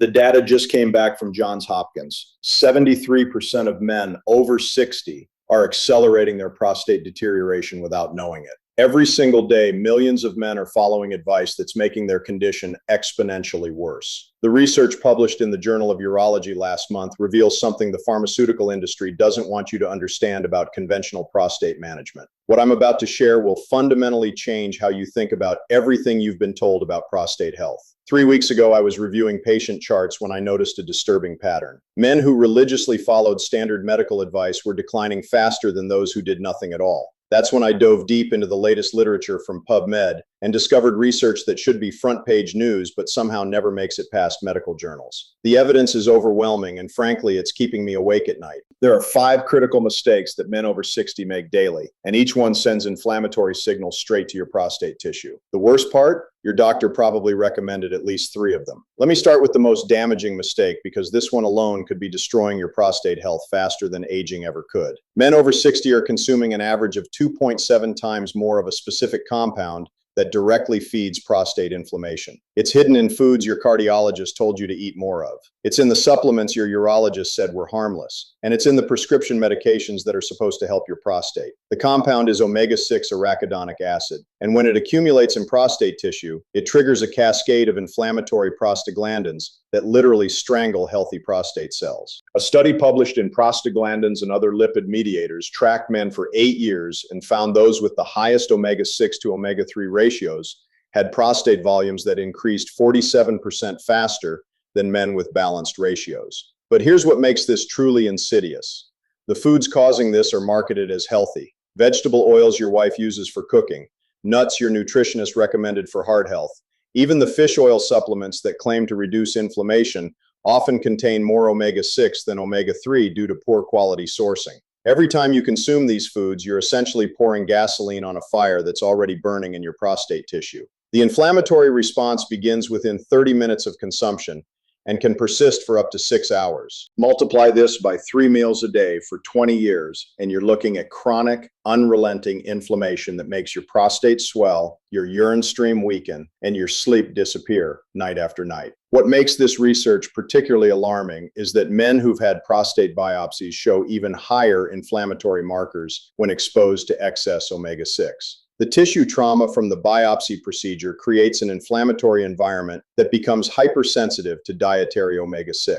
The data just came back from Johns Hopkins. 73% of men over 60 are accelerating their prostate deterioration without knowing it. Every single day, millions of men are following advice that's making their condition exponentially worse. The research published in the Journal of Urology last month reveals something the pharmaceutical industry doesn't want you to understand about conventional prostate management. What I'm about to share will fundamentally change how you think about everything you've been told about prostate health. 3 weeks ago, I was reviewing patient charts when I noticed a disturbing pattern. Men who religiously followed standard medical advice were declining faster than those who did nothing at all. That's when I dove deep into the latest literature from PubMed and discovered research that should be front-page news but somehow never makes it past medical journals. The evidence is overwhelming, and frankly, it's keeping me awake at night. There are 5 critical mistakes that men over 60 make daily, and each one sends inflammatory signals straight to your prostate tissue. The worst part? Your doctor probably recommended at least 3 of them. Let me start with the most damaging mistake, because this one alone could be destroying your prostate health faster than aging ever could. Men over 60 are consuming an average of 2.7 times more of a specific compound that directly feeds prostate inflammation. It's hidden in foods your cardiologist told you to eat more of. It's in the supplements your urologist said were harmless. And it's in the prescription medications that are supposed to help your prostate. The compound is omega-6 arachidonic acid. And when it accumulates in prostate tissue, it triggers a cascade of inflammatory prostaglandins that literally strangle healthy prostate cells. A study published in Prostaglandins and Other Lipid Mediators tracked men for 8 years and found those with the highest omega-6 to omega-3 ratios had prostate volumes that increased 47% faster than men with balanced ratios. But here's what makes this truly insidious. The foods causing this are marketed as healthy. Vegetable oils your wife uses for cooking, nuts your nutritionist recommended for heart health. Even the fish oil supplements that claim to reduce inflammation often contain more omega-6 than omega-3 due to poor quality sourcing. Every time you consume these foods, you're essentially pouring gasoline on a fire that's already burning in your prostate tissue. The inflammatory response begins within 30 minutes of consumption and can persist for up to 6 hours. Multiply this by 3 meals a day for 20 years, and you're looking at chronic, unrelenting inflammation that makes your prostate swell, your urine stream weaken, and your sleep disappear night after night. What makes this research particularly alarming is that men who've had prostate biopsies show even higher inflammatory markers when exposed to excess omega-6. The tissue trauma from the biopsy procedure creates an inflammatory environment that becomes hypersensitive to dietary omega-6.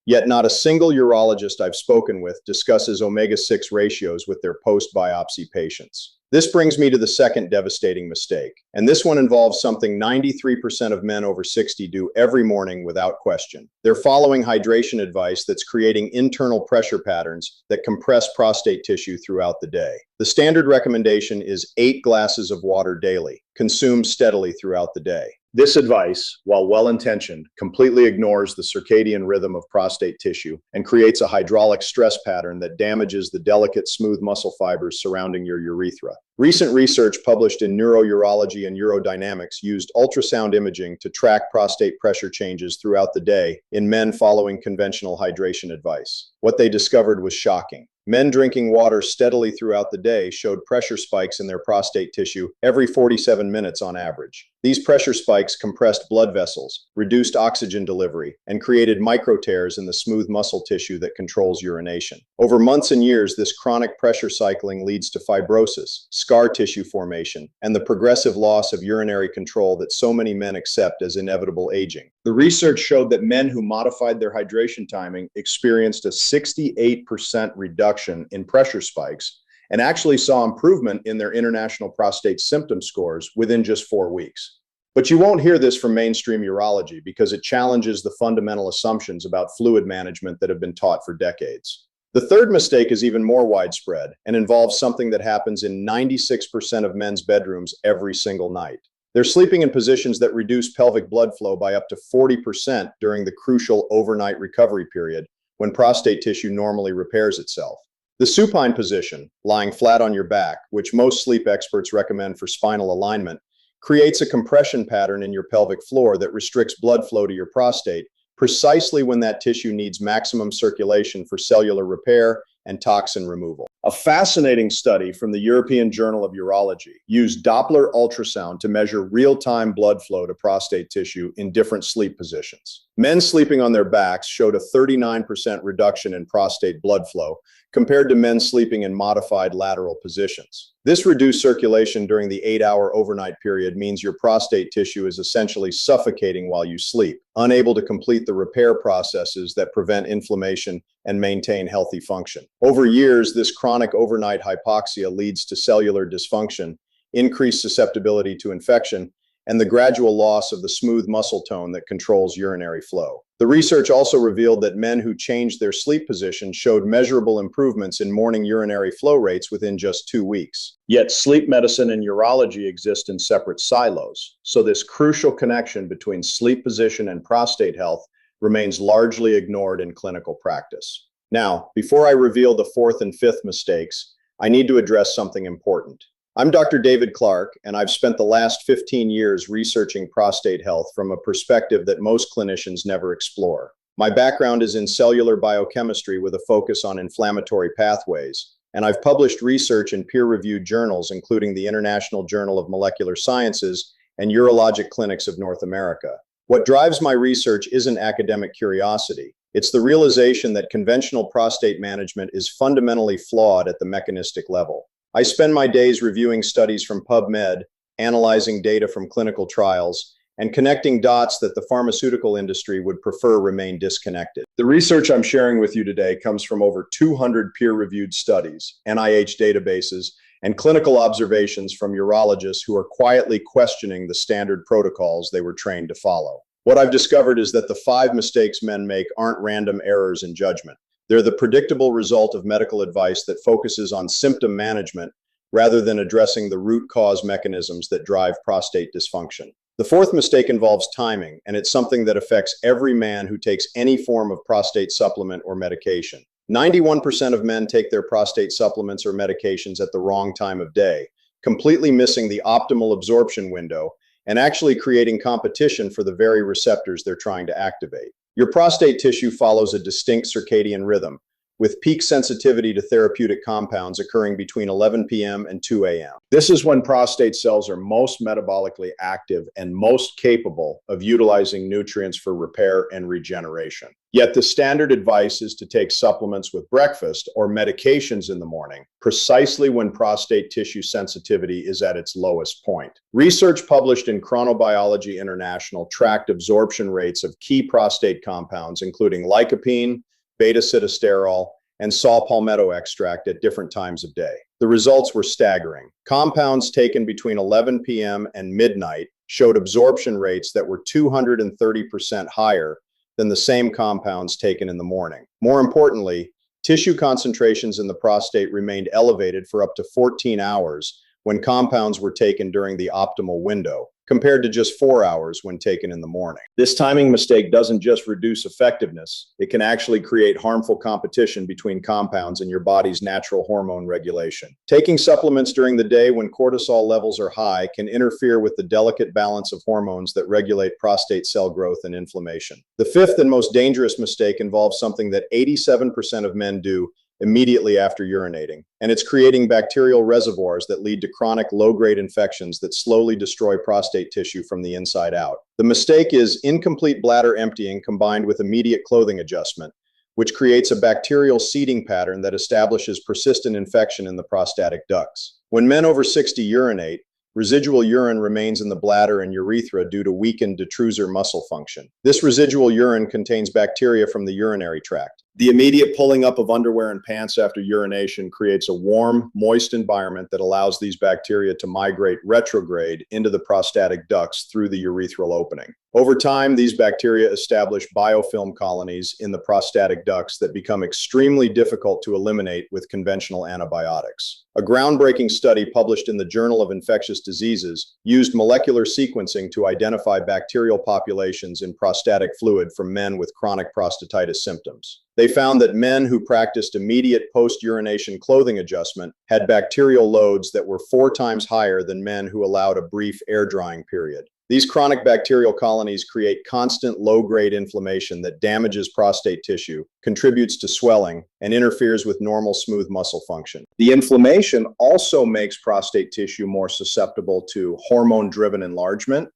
Yet not a single urologist I've spoken with discusses omega-6 ratios with their post-biopsy patients. This brings me to the second devastating mistake, and this one involves something 93% of men over 60 do every morning without question. They're following hydration advice that's creating internal pressure patterns that compress prostate tissue throughout the day. The standard recommendation is 8 glasses of water daily, consumed steadily throughout the day. This advice, while well-intentioned, completely ignores the circadian rhythm of prostate tissue and creates a hydraulic stress pattern that damages the delicate, smooth muscle fibers surrounding your urethra. Recent research published in Neurourology and Urodynamics used ultrasound imaging to track prostate pressure changes throughout the day in men following conventional hydration advice. What they discovered was shocking. Men drinking water steadily throughout the day showed pressure spikes in their prostate tissue every 47 minutes on average. These pressure spikes compressed blood vessels, reduced oxygen delivery, and created micro tears in the smooth muscle tissue that controls urination. Over months and years, this chronic pressure cycling leads to fibrosis, scar tissue formation, and the progressive loss of urinary control that so many men accept as inevitable aging. The research showed that men who modified their hydration timing experienced a 68% reduction in pressure spikes and actually saw improvement in their international prostate symptom scores within just 4 weeks. But you won't hear this from mainstream urology because it challenges the fundamental assumptions about fluid management that have been taught for decades. The third mistake is even more widespread and involves something that happens in 96% of men's bedrooms every single night. They're sleeping in positions that reduce pelvic blood flow by up to 40% during the crucial overnight recovery period when prostate tissue normally repairs itself. The supine position, lying flat on your back, which most sleep experts recommend for spinal alignment, creates a compression pattern in your pelvic floor that restricts blood flow to your prostate precisely when that tissue needs maximum circulation for cellular repair and toxin removal. A fascinating study from the European Journal of Urology used Doppler ultrasound to measure real-time blood flow to prostate tissue in different sleep positions. Men sleeping on their backs showed a 39% reduction in prostate blood flow compared to men sleeping in modified lateral positions. This reduced circulation during the 8-hour overnight period means your prostate tissue is essentially suffocating while you sleep, unable to complete the repair processes that prevent inflammation and maintain healthy function. Over years, this chronic overnight hypoxia leads to cellular dysfunction, increased susceptibility to infection, and the gradual loss of the smooth muscle tone that controls urinary flow. The research also revealed that men who changed their sleep position showed measurable improvements in morning urinary flow rates within just 2 weeks. Yet sleep medicine and urology exist in separate silos, so this crucial connection between sleep position and prostate health remains largely ignored in clinical practice. Now, before I reveal the fourth and fifth mistakes, I need to address something important. I'm Dr. David Clark, and I've spent the last 15 years researching prostate health from a perspective that most clinicians never explore. My background is in cellular biochemistry with a focus on inflammatory pathways, and I've published research in peer-reviewed journals, including the International Journal of Molecular Sciences and Urologic Clinics of North America. What drives my research isn't academic curiosity. It's the realization that conventional prostate management is fundamentally flawed at the mechanistic level. I spend my days reviewing studies from PubMed, analyzing data from clinical trials, and connecting dots that the pharmaceutical industry would prefer remain disconnected. The research I'm sharing with you today comes from over 200 peer-reviewed studies, NIH databases, and clinical observations from urologists who are quietly questioning the standard protocols they were trained to follow. What I've discovered is that the 5 mistakes men make aren't random errors in judgment. They're the predictable result of medical advice that focuses on symptom management rather than addressing the root cause mechanisms that drive prostate dysfunction. The fourth mistake involves timing, and it's something that affects every man who takes any form of prostate supplement or medication. 91% of men take their prostate supplements or medications at the wrong time of day, completely missing the optimal absorption window and actually creating competition for the very receptors they're trying to activate. Your prostate tissue follows a distinct circadian rhythm, with peak sensitivity to therapeutic compounds occurring between 11 p.m. and 2 a.m. This is when prostate cells are most metabolically active and most capable of utilizing nutrients for repair and regeneration. Yet the standard advice is to take supplements with breakfast or medications in the morning, precisely when prostate tissue sensitivity is at its lowest point. Research published in Chronobiology International tracked absorption rates of key prostate compounds, including lycopene, beta-sitosterol, and saw palmetto extract at different times of day. The results were staggering. Compounds taken between 11 p.m. and midnight showed absorption rates that were 230% higher than the same compounds taken in the morning. More importantly, tissue concentrations in the prostate remained elevated for up to 14 hours when compounds were taken during the optimal window, compared to just 4 hours when taken in the morning. This timing mistake doesn't just reduce effectiveness, it can actually create harmful competition between compounds in your body's natural hormone regulation. Taking supplements during the day when cortisol levels are high can interfere with the delicate balance of hormones that regulate prostate cell growth and inflammation. The fifth and most dangerous mistake involves something that 87% of men do immediately after urinating, and it's creating bacterial reservoirs that lead to chronic low-grade infections that slowly destroy prostate tissue from the inside out. The mistake is incomplete bladder emptying combined with immediate clothing adjustment, which creates a bacterial seeding pattern that establishes persistent infection in the prostatic ducts. When men over 60 urinate, residual urine remains in the bladder and urethra due to weakened detrusor muscle function. This residual urine contains bacteria from the urinary tract. The immediate pulling up of underwear and pants after urination creates a warm, moist environment that allows these bacteria to migrate retrograde into the prostatic ducts through the urethral opening. Over time, these bacteria establish biofilm colonies in the prostatic ducts that become extremely difficult to eliminate with conventional antibiotics. A groundbreaking study published in the Journal of Infectious Diseases used molecular sequencing to identify bacterial populations in prostatic fluid from men with chronic prostatitis symptoms. They found that men who practiced immediate post-urination clothing adjustment had bacterial loads that were 4 times higher than men who allowed a brief air drying period. These chronic bacterial colonies create constant low-grade inflammation that damages prostate tissue, contributes to swelling, and interferes with normal smooth muscle function. The inflammation also makes prostate tissue more susceptible to hormone-driven enlargement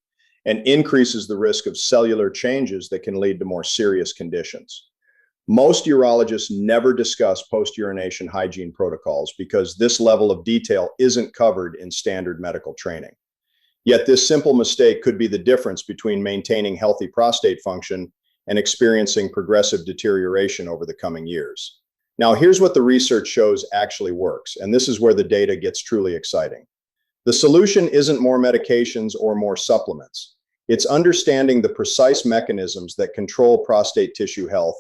and increases the risk of cellular changes that can lead to more serious conditions. Most urologists never discuss post-urination hygiene protocols because this level of detail isn't covered in standard medical training. Yet this simple mistake could be the difference between maintaining healthy prostate function and experiencing progressive deterioration over the coming years. Now, here's what the research shows actually works, and this is where the data gets truly exciting. The solution isn't more medications or more supplements. It's understanding the precise mechanisms that control prostate tissue health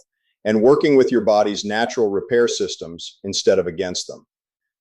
and working with your body's natural repair systems instead of against them.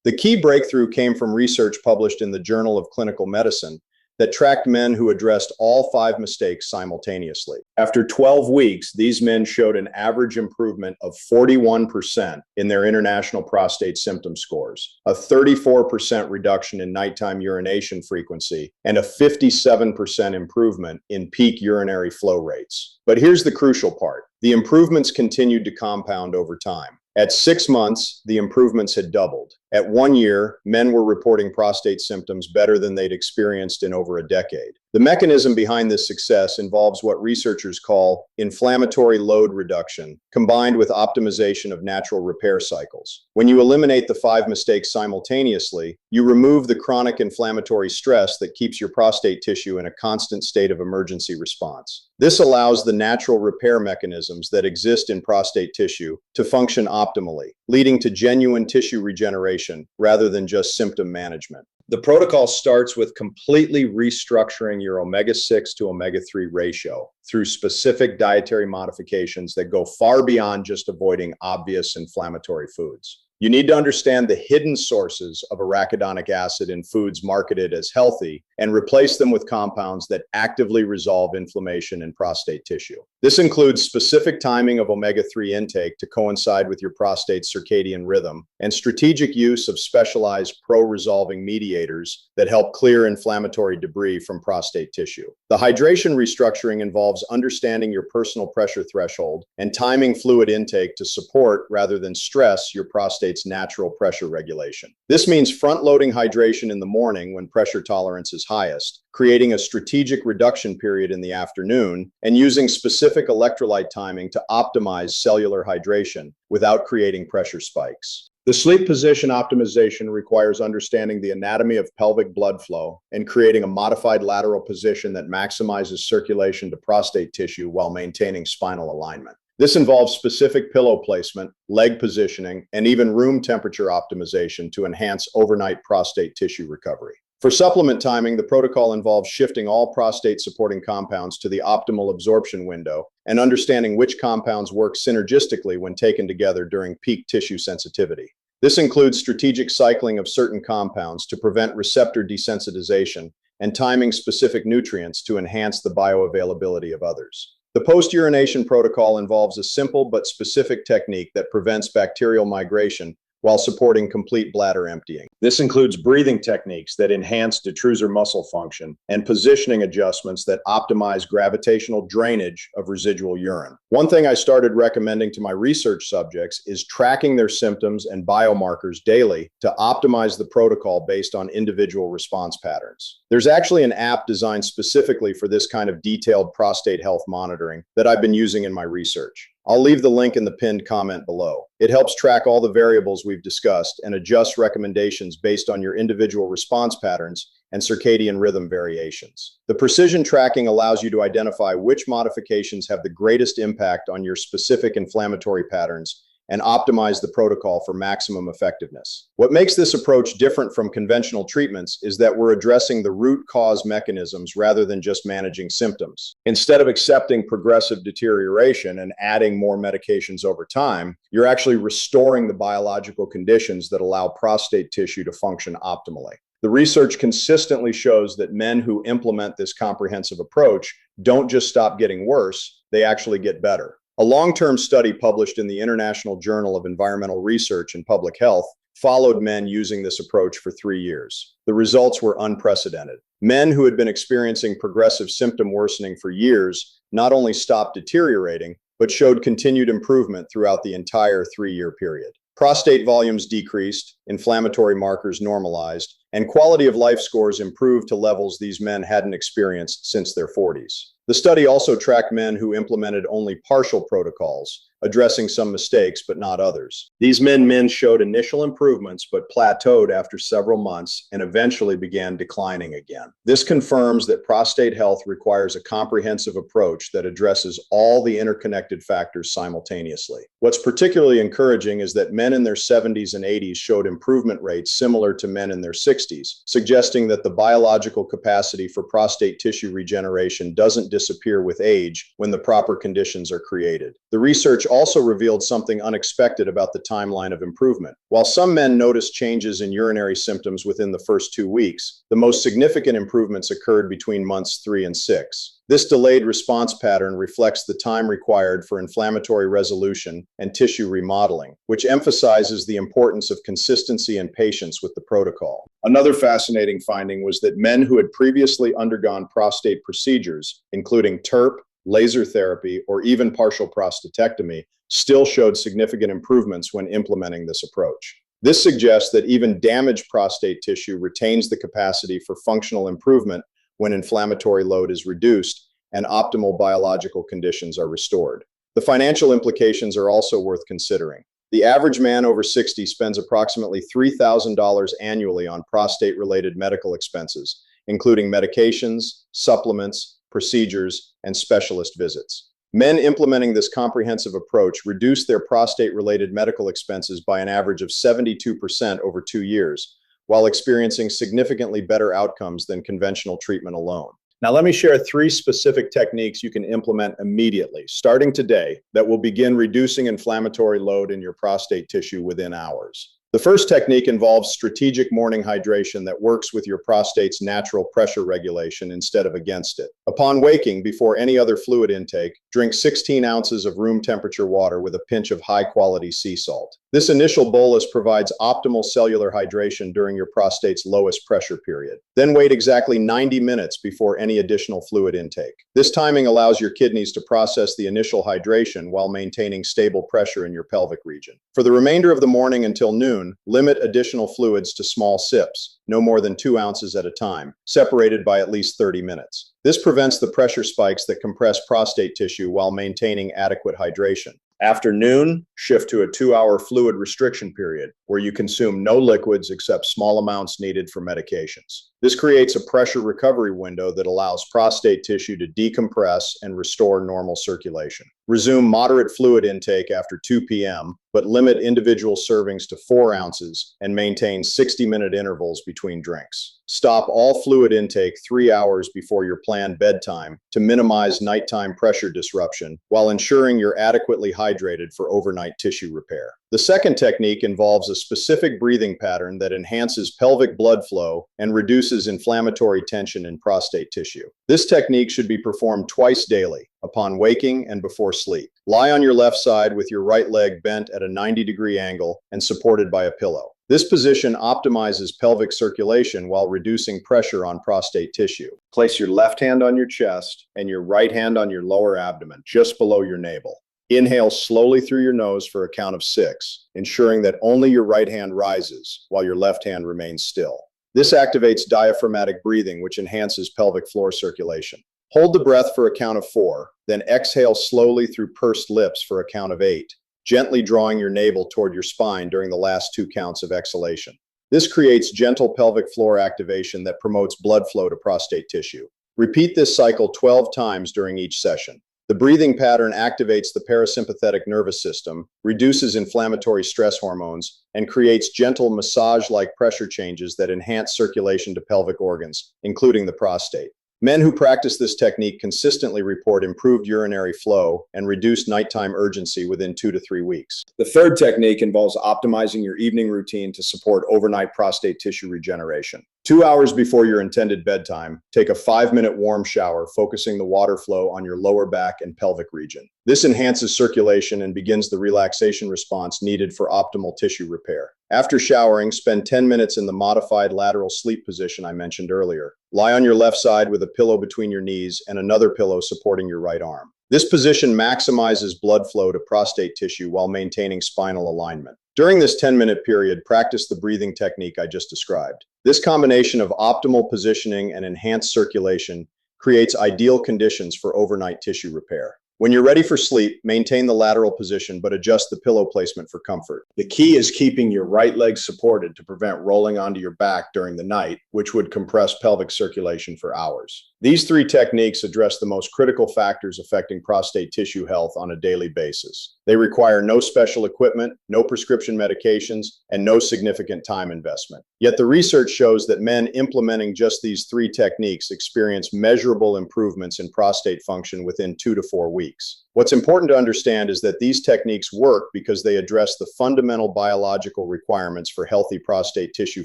The key breakthrough came from research published in the Journal of Clinical Medicine that tracked men who addressed all 5 mistakes simultaneously. After 12 weeks, these men showed an average improvement of 41% in their international prostate symptom scores, a 34% reduction in nighttime urination frequency, and a 57% improvement in peak urinary flow rates. But here's the crucial part. The improvements continued to compound over time. At 6 months, the improvements had doubled. At 1 year, men were reporting prostate symptoms better than they'd experienced in over a decade. The mechanism behind this success involves what researchers call inflammatory load reduction, combined with optimization of natural repair cycles. When you eliminate the 5 mistakes simultaneously, you remove the chronic inflammatory stress that keeps your prostate tissue in a constant state of emergency response. This allows the natural repair mechanisms that exist in prostate tissue to function optimally, leading to genuine tissue regeneration rather than just symptom management. The protocol starts with completely restructuring your omega-6 to omega-3 ratio through specific dietary modifications that go far beyond just avoiding obvious inflammatory foods. You need to understand the hidden sources of arachidonic acid in foods marketed as healthy and replace them with compounds that actively resolve inflammation in prostate tissue. This includes specific timing of omega-3 intake to coincide with your prostate's circadian rhythm and strategic use of specialized pro-resolving mediators that help clear inflammatory debris from prostate tissue. The hydration restructuring involves understanding your personal pressure threshold and timing fluid intake to support rather than stress your prostate's natural pressure regulation. This means front-loading hydration in the morning when pressure tolerance is highest, creating a strategic reduction period in the afternoon, and using specific electrolyte timing to optimize cellular hydration without creating pressure spikes. The sleep position optimization requires understanding the anatomy of pelvic blood flow and creating a modified lateral position that maximizes circulation to prostate tissue while maintaining spinal alignment. This involves specific pillow placement, leg positioning, and even room temperature optimization to enhance overnight prostate tissue recovery. For supplement timing, the protocol involves shifting all prostate-supporting compounds to the optimal absorption window and understanding which compounds work synergistically when taken together during peak tissue sensitivity. This includes strategic cycling of certain compounds to prevent receptor desensitization and timing specific nutrients to enhance the bioavailability of others. The post-urination protocol involves a simple but specific technique that prevents bacterial migration while supporting complete bladder emptying. This includes breathing techniques that enhance detrusor muscle function and positioning adjustments that optimize gravitational drainage of residual urine. One thing I started recommending to my research subjects is tracking their symptoms and biomarkers daily to optimize the protocol based on individual response patterns. There's actually an app designed specifically for this kind of detailed prostate health monitoring that I've been using in my research. I'll leave the link in the pinned comment below. It helps track all the variables we've discussed and adjust recommendations based on your individual response patterns and circadian rhythm variations. The precision tracking allows you to identify which modifications have the greatest impact on your specific inflammatory patterns and optimize the protocol for maximum effectiveness. What makes this approach different from conventional treatments is that we're addressing the root cause mechanisms rather than just managing symptoms. Instead of accepting progressive deterioration and adding more medications over time, you're actually restoring the biological conditions that allow prostate tissue to function optimally. The research consistently shows that men who implement this comprehensive approach don't just stop getting worse, they actually get better. A long-term study published in the International Journal of Environmental Research and Public Health followed men using this approach for 3 years. The results were unprecedented. Men who had been experiencing progressive symptom worsening for years not only stopped deteriorating, but showed continued improvement throughout the entire 3-year period. Prostate volumes decreased, inflammatory markers normalized, and quality of life scores improved to levels these men hadn't experienced since their 40s. The study also tracked men who implemented only partial protocols, addressing some mistakes but not others. These men showed initial improvements but plateaued after several months and eventually began declining again. This confirms that prostate health requires a comprehensive approach that addresses all the interconnected factors simultaneously. What's particularly encouraging is that men in their 70s and 80s showed improvement rates similar to men in their 60s, suggesting that the biological capacity for prostate tissue regeneration doesn't disappear with age when the proper conditions are created. The research also revealed something unexpected about the timeline of improvement. While some men noticed changes in urinary symptoms within the first 2 weeks, the most significant improvements occurred between months 3 and 6. This delayed response pattern reflects the time required for inflammatory resolution and tissue remodeling, which emphasizes the importance of consistency and patience with the protocol. Another fascinating finding was that men who had previously undergone prostate procedures, including TURP, laser therapy, or even partial prostatectomy, still showed significant improvements when implementing this approach. This suggests that even damaged prostate tissue retains the capacity for functional improvement when inflammatory load is reduced and optimal biological conditions are restored. The financial implications are also worth considering. The average man over 60 spends approximately $3,000 annually on prostate-related medical expenses, including medications, supplements, procedures, and specialist visits. Men implementing this comprehensive approach reduce their prostate-related medical expenses by an average of 72% over 2 years, while experiencing significantly better outcomes than conventional treatment alone. Now, let me share 3 specific techniques you can implement immediately, starting today, that will begin reducing inflammatory load in your prostate tissue within hours. The first technique involves strategic morning hydration that works with your prostate's natural pressure regulation instead of against it. Upon waking, before any other fluid intake, drink 16 ounces of room temperature water with a pinch of high-quality sea salt. This initial bolus provides optimal cellular hydration during your prostate's lowest pressure period. Then wait exactly 90 minutes before any additional fluid intake. This timing allows your kidneys to process the initial hydration while maintaining stable pressure in your pelvic region. For the remainder of the morning until noon, limit additional fluids to small sips, no more than 2 ounces at a time, separated by at least 30 minutes. This prevents the pressure spikes that compress prostate tissue while maintaining adequate hydration. After noon, shift to a 2-hour fluid restriction period where you consume no liquids except small amounts needed for medications. This creates a pressure recovery window that allows prostate tissue to decompress and restore normal circulation. Resume moderate fluid intake after 2 p.m., but limit individual servings to 4 ounces and maintain 60-minute intervals between drinks. Stop all fluid intake 3 hours before your planned bedtime to minimize nighttime pressure disruption while ensuring you're adequately hydrated for overnight tissue repair. The second technique involves a specific breathing pattern that enhances pelvic blood flow and reduces inflammatory tension in prostate tissue. This technique should be performed twice daily, upon waking and before sleep. Lie on your left side with your right leg bent at a 90-degree angle and supported by a pillow. This position optimizes pelvic circulation while reducing pressure on prostate tissue. Place your left hand on your chest and your right hand on your lower abdomen, just below your navel. Inhale slowly through your nose for a count of 6, ensuring that only your right hand rises while your left hand remains still. This activates diaphragmatic breathing, which enhances pelvic floor circulation. Hold the breath for a count of 4, then exhale slowly through pursed lips for a count of 8, gently drawing your navel toward your spine during the last 2 counts of exhalation. This creates gentle pelvic floor activation that promotes blood flow to prostate tissue. Repeat this cycle 12 times during each session. The breathing pattern activates the parasympathetic nervous system, reduces inflammatory stress hormones, and creates gentle massage-like pressure changes that enhance circulation to pelvic organs, including the prostate. Men who practice this technique consistently report improved urinary flow and reduced nighttime urgency within 2 to 3 weeks. The third technique involves optimizing your evening routine to support overnight prostate tissue regeneration. 2 hours before your intended bedtime, take a 5-minute warm shower, focusing the water flow on your lower back and pelvic region. This enhances circulation and begins the relaxation response needed for optimal tissue repair. After showering, spend 10 minutes in the modified lateral sleep position I mentioned earlier. Lie on your left side with a pillow between your knees and another pillow supporting your right arm. This position maximizes blood flow to prostate tissue while maintaining spinal alignment. During this 10-minute period, practice the breathing technique I just described. This combination of optimal positioning and enhanced circulation creates ideal conditions for overnight tissue repair. When you're ready for sleep, maintain the lateral position, but adjust the pillow placement for comfort. The key is keeping your right leg supported to prevent rolling onto your back during the night, which would compress pelvic circulation for hours. These 3 techniques address the most critical factors affecting prostate tissue health on a daily basis. They require no special equipment, no prescription medications, and no significant time investment. Yet the research shows that men implementing just these 3 techniques experience measurable improvements in prostate function within 2 to 4 weeks. What's important to understand is that these techniques work because they address the fundamental biological requirements for healthy prostate tissue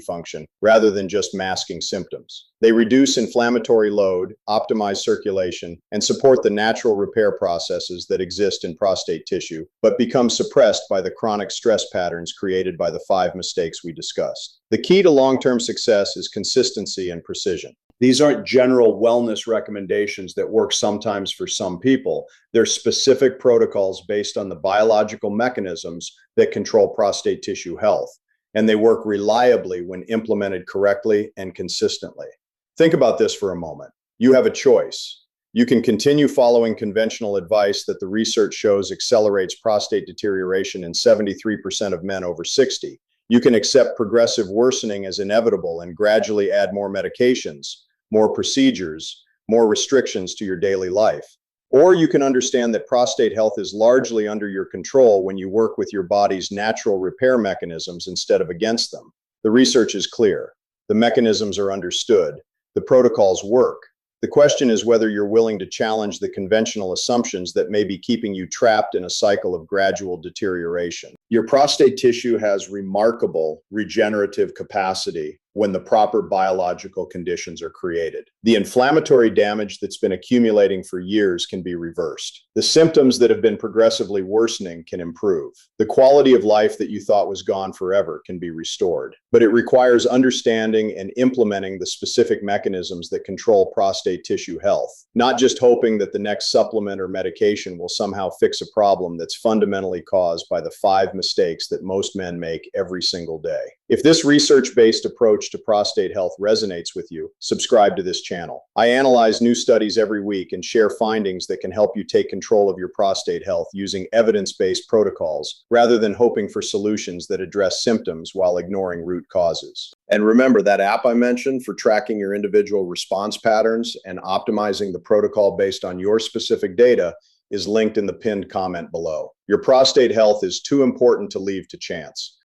function rather than just masking symptoms. They reduce inflammatory load, optimize circulation, and support the natural repair processes that exist in prostate tissue, but become suppressed by the chronic stress patterns created by the 5 mistakes we discussed. The key to long-term success is consistency and precision. These aren't general wellness recommendations that work sometimes for some people. They're specific protocols based on the biological mechanisms that control prostate tissue health, and they work reliably when implemented correctly and consistently. Think about this for a moment. You have a choice. You can continue following conventional advice that the research shows accelerates prostate deterioration in 73% of men over 60. You can accept progressive worsening as inevitable and gradually add more medications, more procedures, more restrictions to your daily life. Or you can understand that prostate health is largely under your control when you work with your body's natural repair mechanisms instead of against them. The research is clear. The mechanisms are understood. The protocols work. The question is whether you're willing to challenge the conventional assumptions that may be keeping you trapped in a cycle of gradual deterioration. Your prostate tissue has remarkable regenerative capacity when the proper biological conditions are created. The inflammatory damage that's been accumulating for years can be reversed. The symptoms that have been progressively worsening can improve. The quality of life that you thought was gone forever can be restored. But it requires understanding and implementing the specific mechanisms that control prostate tissue health, not just hoping that the next supplement or medication will somehow fix a problem that's fundamentally caused by the 5 mistakes that most men make every single day. If this research-based approach to prostate health resonates with you, subscribe to this channel. I analyze new studies every week and share findings that can help you take control of your prostate health using evidence-based protocols rather than hoping for solutions that address symptoms while ignoring root causes. And remember, that app I mentioned for tracking your individual response patterns and optimizing the protocol based on your specific data is linked in the pinned comment below. Your prostate health is too important to leave to chance.